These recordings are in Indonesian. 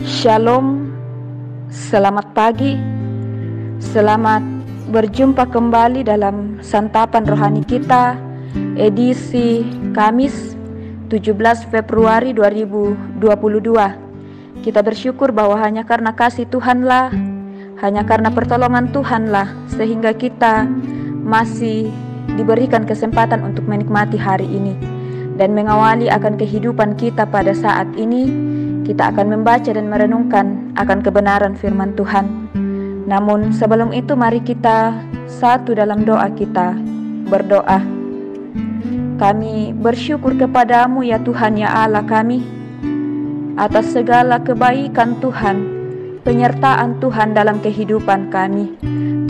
Shalom, selamat pagi, selamat berjumpa kembali dalam santapan rohani kita edisi Kamis 17 Februari 2022. Kita bersyukur bahwa hanya karena kasih Tuhanlah, hanya karena pertolongan Tuhanlah, sehingga kita masih diberikan kesempatan untuk menikmati hari ini dan mengawali akan kehidupan kita pada saat ini. Kita akan membaca dan merenungkan akan kebenaran firman Tuhan. Namun sebelum itu mari kita satu dalam doa kita berdoa. Kami bersyukur kepadamu ya Tuhan ya Allah kami, atas segala kebaikan Tuhan, penyertaan Tuhan dalam kehidupan kami.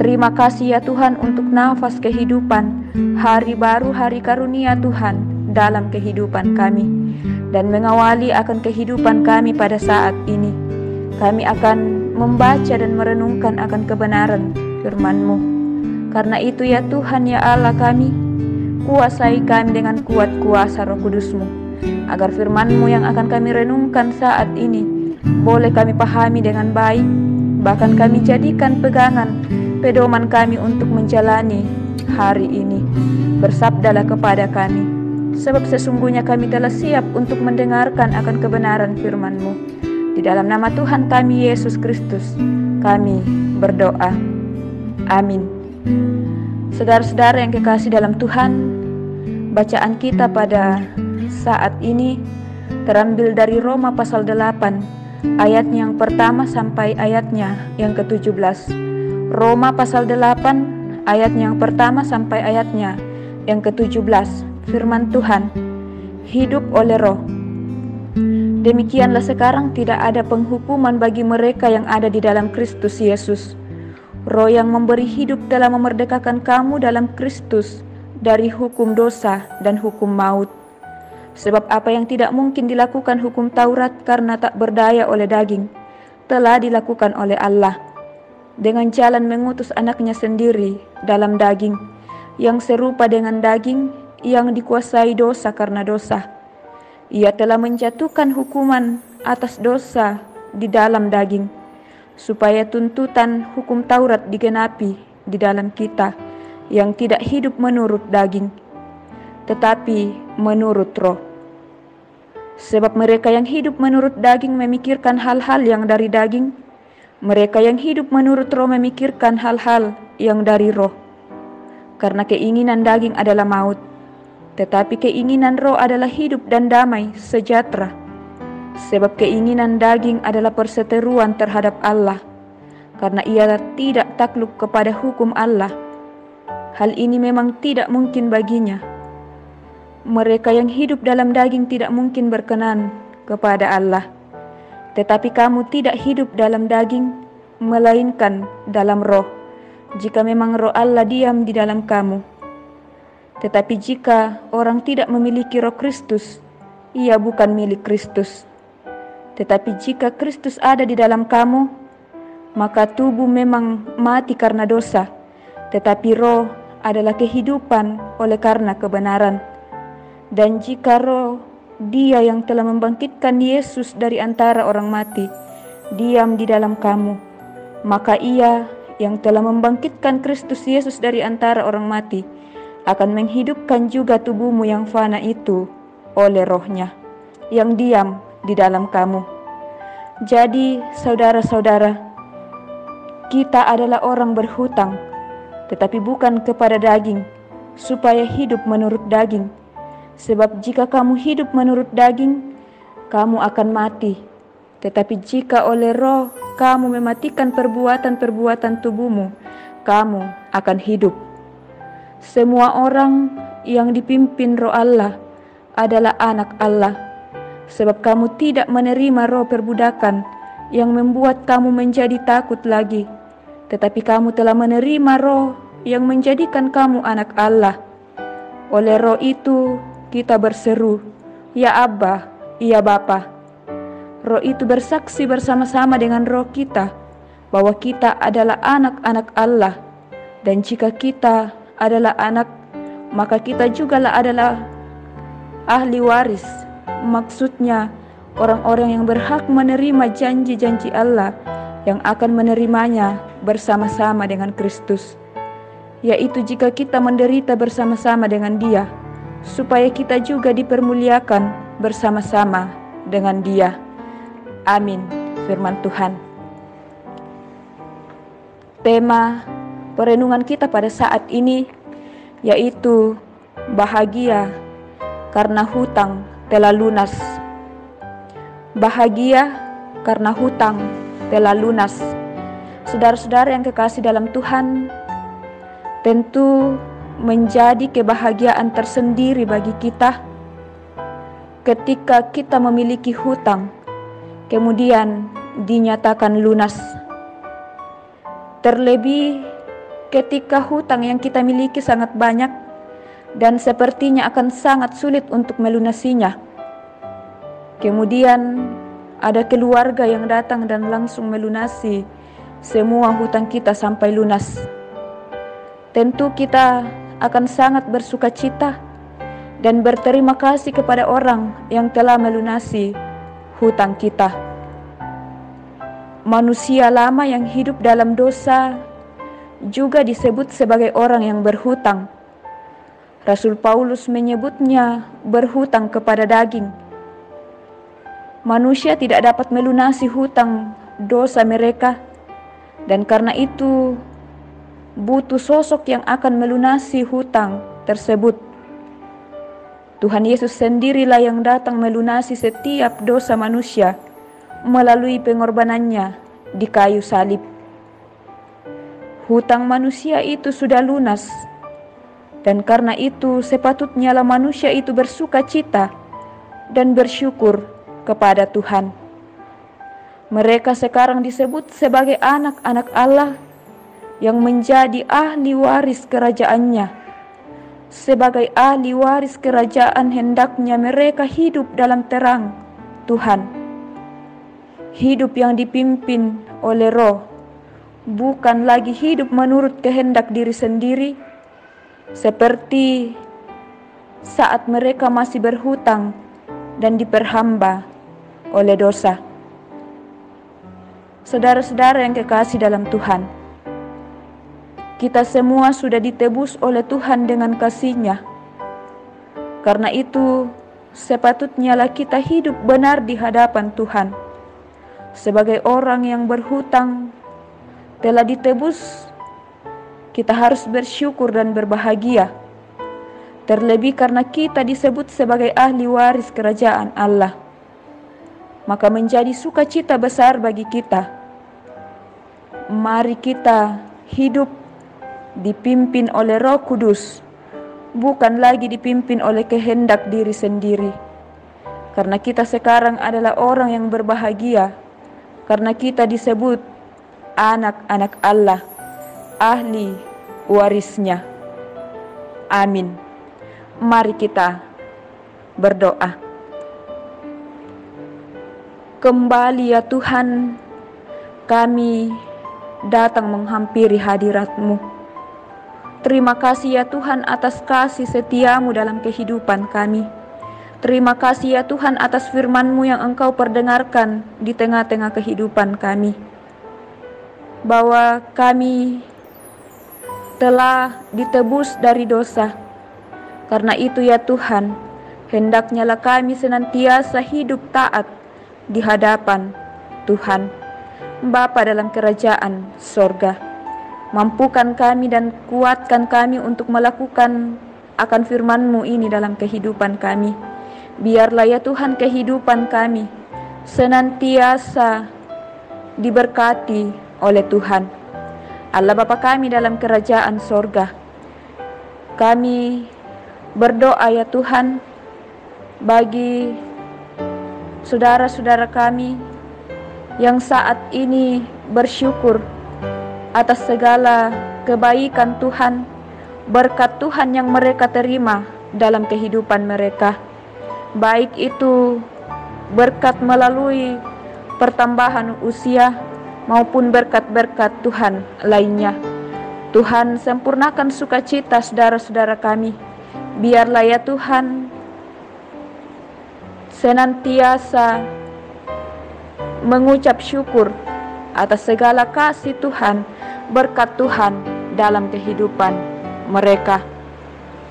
Terima kasih ya Tuhan untuk nafas kehidupan, hari baru, hari karunia Tuhan dalam kehidupan kami, dan mengawali akan kehidupan kami pada saat ini. Kami akan membaca dan merenungkan akan kebenaran firman-Mu. Karena itu ya Tuhan ya Allah kami, kuasai kami dengan kuat kuasa Roh Kudus-Mu, agar firman-Mu yang akan kami renungkan saat ini boleh kami pahami dengan baik, bahkan kami jadikan pegangan pedoman kami untuk menjalani hari ini. Bersabdalah kepada kami, sebab sesungguhnya kami telah siap untuk mendengarkan akan kebenaran firman-Mu. Di dalam nama Tuhan kami Yesus Kristus kami berdoa. Amin. Saudara-saudara yang kekasih dalam Tuhan, bacaan kita pada saat ini terambil dari Roma pasal 8 ayatnya yang pertama sampai ayatnya yang ke-17. Roma pasal 8 ayatnya yang pertama sampai ayatnya yang ke-17. Firman Tuhan, hidup oleh roh. Demikianlah sekarang tidak ada penghukuman bagi mereka yang ada di dalam Kristus Yesus. Roh yang memberi hidup telah memerdekakan kamu dalam Kristus dari hukum dosa dan hukum maut. Sebab apa yang tidak mungkin dilakukan hukum Taurat karena tak berdaya oleh daging, telah dilakukan oleh Allah, dengan jalan mengutus anaknya sendiri dalam daging, yang serupa dengan daging, yang dikuasai dosa karena dosa. Ia telah menjatuhkan hukuman atas dosa di dalam daging, supaya tuntutan hukum Taurat digenapi di dalam kita, yang tidak hidup menurut daging, tetapi menurut roh. Sebab mereka yang hidup menurut daging memikirkan hal-hal yang dari daging, mereka yang hidup menurut roh memikirkan hal-hal yang dari roh. Karena keinginan daging adalah maut, tetapi keinginan roh adalah hidup dan damai sejahtera. Sebab keinginan daging adalah perseteruan terhadap Allah, karena ia tidak takluk kepada hukum Allah. Hal ini memang tidak mungkin baginya. Mereka yang hidup dalam daging tidak mungkin berkenan kepada Allah. Tetapi kamu tidak hidup dalam daging, melainkan dalam roh, jika memang roh Allah diam di dalam kamu. Tetapi jika orang tidak memiliki roh Kristus, ia bukan milik Kristus. Tetapi jika Kristus ada di dalam kamu, maka tubuh memang mati karena dosa, tetapi roh adalah kehidupan oleh karena kebenaran. Dan jika roh Dia yang telah membangkitkan Yesus dari antara orang mati diam di dalam kamu, maka Ia yang telah membangkitkan Kristus Yesus dari antara orang mati akan menghidupkan juga tubuhmu yang fana itu oleh rohnya yang diam di dalam kamu. Jadi saudara-saudara, kita adalah orang berhutang, tetapi bukan kepada daging, supaya hidup menurut daging. Sebab jika kamu hidup menurut daging, kamu akan mati. Tetapi jika oleh roh kamu mematikan perbuatan-perbuatan tubuhmu, kamu akan hidup. Semua orang yang dipimpin roh Allah adalah anak Allah. Sebab kamu tidak menerima roh perbudakan yang membuat kamu menjadi takut lagi, tetapi kamu telah menerima roh yang menjadikan kamu anak Allah. Oleh roh itu kita berseru, ya Abba, ya Bapa. Roh itu bersaksi bersama-sama dengan roh kita bahwa kita adalah anak-anak Allah. Dan jika kita adalah anak, maka kita jugalah adalah ahli waris, maksudnya orang-orang yang berhak menerima janji-janji Allah yang akan menerimanya bersama-sama dengan Kristus, yaitu jika kita menderita bersama-sama dengan Dia, supaya kita juga dipermuliakan bersama-sama dengan Dia. Amin. Firman Tuhan. Tema perenungan kita pada saat ini yaitu bahagia karena hutang telah lunas. Bahagia karena hutang telah lunas. Saudara-saudara yang kekasih dalam Tuhan, tentu menjadi kebahagiaan tersendiri bagi kita ketika kita memiliki hutang, kemudian dinyatakan lunas. Terlebih ketika hutang yang kita miliki sangat banyak dan sepertinya akan sangat sulit untuk melunasinya. Kemudian ada keluarga yang datang dan langsung melunasi semua hutang kita sampai lunas. Tentu kita akan sangat bersuka cita dan berterima kasih kepada orang yang telah melunasi hutang kita. Manusia lama yang hidup dalam dosa juga disebut sebagai orang yang berhutang. Rasul Paulus menyebutnya berhutang kepada daging. Manusia tidak dapat melunasi hutang dosa mereka, dan karena itu butuh sosok yang akan melunasi hutang tersebut. Tuhan Yesus sendirilah yang datang melunasi setiap dosa manusia melalui pengorbanannya di kayu salib. Hutang manusia itu sudah lunas, dan karena itu sepatutnya manusia itu bersuka cita dan bersyukur kepada Tuhan. Mereka sekarang disebut sebagai anak-anak Allah yang menjadi ahli waris kerajaannya. Sebagai ahli waris kerajaan, hendaknya mereka hidup dalam terang Tuhan. Hidup yang dipimpin oleh Roh, bukan lagi hidup menurut kehendak diri sendiri, seperti saat mereka masih berhutang dan diperhamba oleh dosa. Saudara-saudara yang kekasih dalam Tuhan, kita semua sudah ditebus oleh Tuhan dengan kasih-Nya. Karena itu, sepatutnya kita hidup benar di hadapan Tuhan. Sebagai orang yang berhutang telah ditebus, kita harus bersyukur dan berbahagia. Terlebih karena kita disebut sebagai ahli waris kerajaan Allah, maka menjadi sukacita besar bagi kita. Mari kita hidup dipimpin oleh Roh Kudus, bukan lagi dipimpin oleh kehendak diri sendiri. Karena kita sekarang adalah orang yang berbahagia, karena kita disebut anak-anak Allah, ahli warisnya. Amin. Mari kita berdoa. Kembali ya Tuhan, kami datang menghampiri hadirat-Mu. Terima kasih ya Tuhan atas kasih setia-Mu dalam kehidupan kami. Terima kasih ya Tuhan atas firman-Mu yang Engkau perdengarkan di tengah-tengah kehidupan kami, bahwa kami telah ditebus dari dosa. Karena itu ya Tuhan, hendaknya kami senantiasa hidup taat di hadapan Tuhan Bapa dalam kerajaan sorga. Mampukan kami dan kuatkan kami untuk melakukan akan firman-Mu ini dalam kehidupan kami. Biarlah ya Tuhan kehidupan kami senantiasa diberkati oleh Tuhan Allah Bapa kami dalam kerajaan sorga. Kami berdoa ya Tuhan bagi saudara-saudara kami yang saat ini bersyukur atas segala kebaikan Tuhan, berkat Tuhan yang mereka terima dalam kehidupan mereka, baik itu berkat melalui pertambahan usia maupun berkat-berkat Tuhan lainnya. Tuhan, sempurnakan sukacita saudara-saudara kami. Biarlah ya Tuhan senantiasa mengucap syukur atas segala kasih Tuhan, berkat Tuhan dalam kehidupan mereka.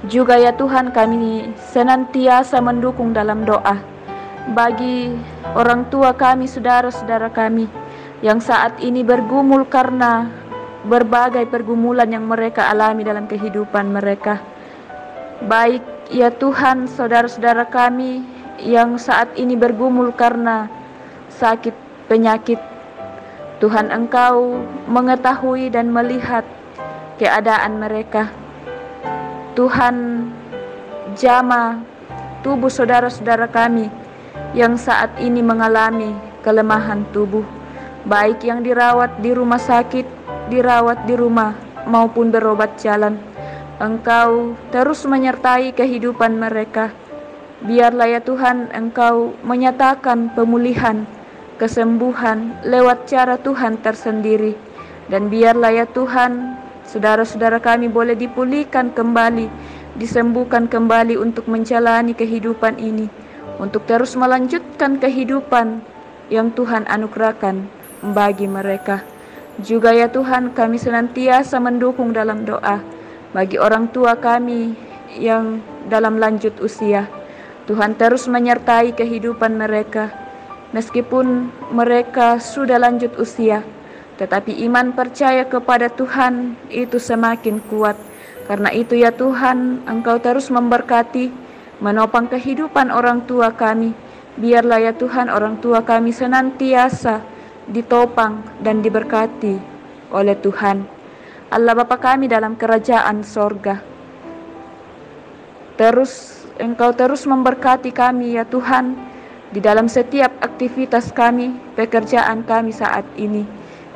Juga ya Tuhan, kami senantiasa mendukung dalam doa bagi orang tua kami, saudara-saudara kami yang saat ini bergumul karena berbagai pergumulan yang mereka alami dalam kehidupan mereka. Baik ya Tuhan, saudara-saudara kami yang saat ini bergumul karena sakit penyakit, Tuhan Engkau mengetahui dan melihat keadaan mereka. Tuhan, jamah tubuh saudara-saudara kami yang saat ini mengalami kelemahan tubuh, baik yang dirawat di rumah sakit, dirawat di rumah, maupun berobat jalan. Engkau terus menyertai kehidupan mereka. Biarlah ya Tuhan, Engkau menyatakan pemulihan, kesembuhan lewat cara Tuhan tersendiri. Dan biarlah ya Tuhan, saudara-saudara kami boleh dipulihkan kembali, disembuhkan kembali untuk menjalani kehidupan ini, untuk terus melanjutkan kehidupan yang Tuhan anugerahkan bagi mereka. Juga ya Tuhan, kami senantiasa mendukung dalam doa bagi orang tua kami yang dalam lanjut usia. Tuhan terus menyertai kehidupan mereka. Meskipun mereka sudah lanjut usia, tetapi iman percaya kepada Tuhan itu semakin kuat. Karena itu ya Tuhan, Engkau terus memberkati, menopang kehidupan orang tua kami. Biarlah ya Tuhan, orang tua kami senantiasa ditopang dan diberkati oleh Tuhan. Allah Bapa kami dalam kerajaan sorga, Engkau terus memberkati kami ya Tuhan, di dalam setiap aktivitas kami, pekerjaan kami saat ini.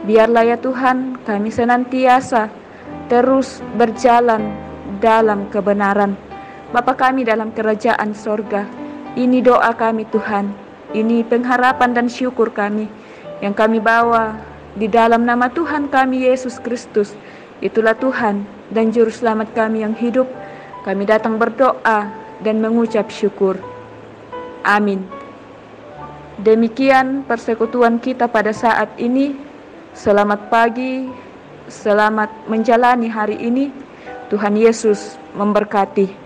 Biarlah ya Tuhan, kami senantiasa terus berjalan dalam kebenaran. Bapa kami dalam kerajaan sorga, ini doa kami Tuhan, ini pengharapan dan syukur kami yang kami bawa di dalam nama Tuhan kami Yesus Kristus. Itulah Tuhan dan Juru Selamat kami yang hidup. Kami datang berdoa dan mengucap syukur. Amin. Demikian persekutuan kita pada saat ini. Selamat pagi, selamat menjalani hari ini. Tuhan Yesus memberkati.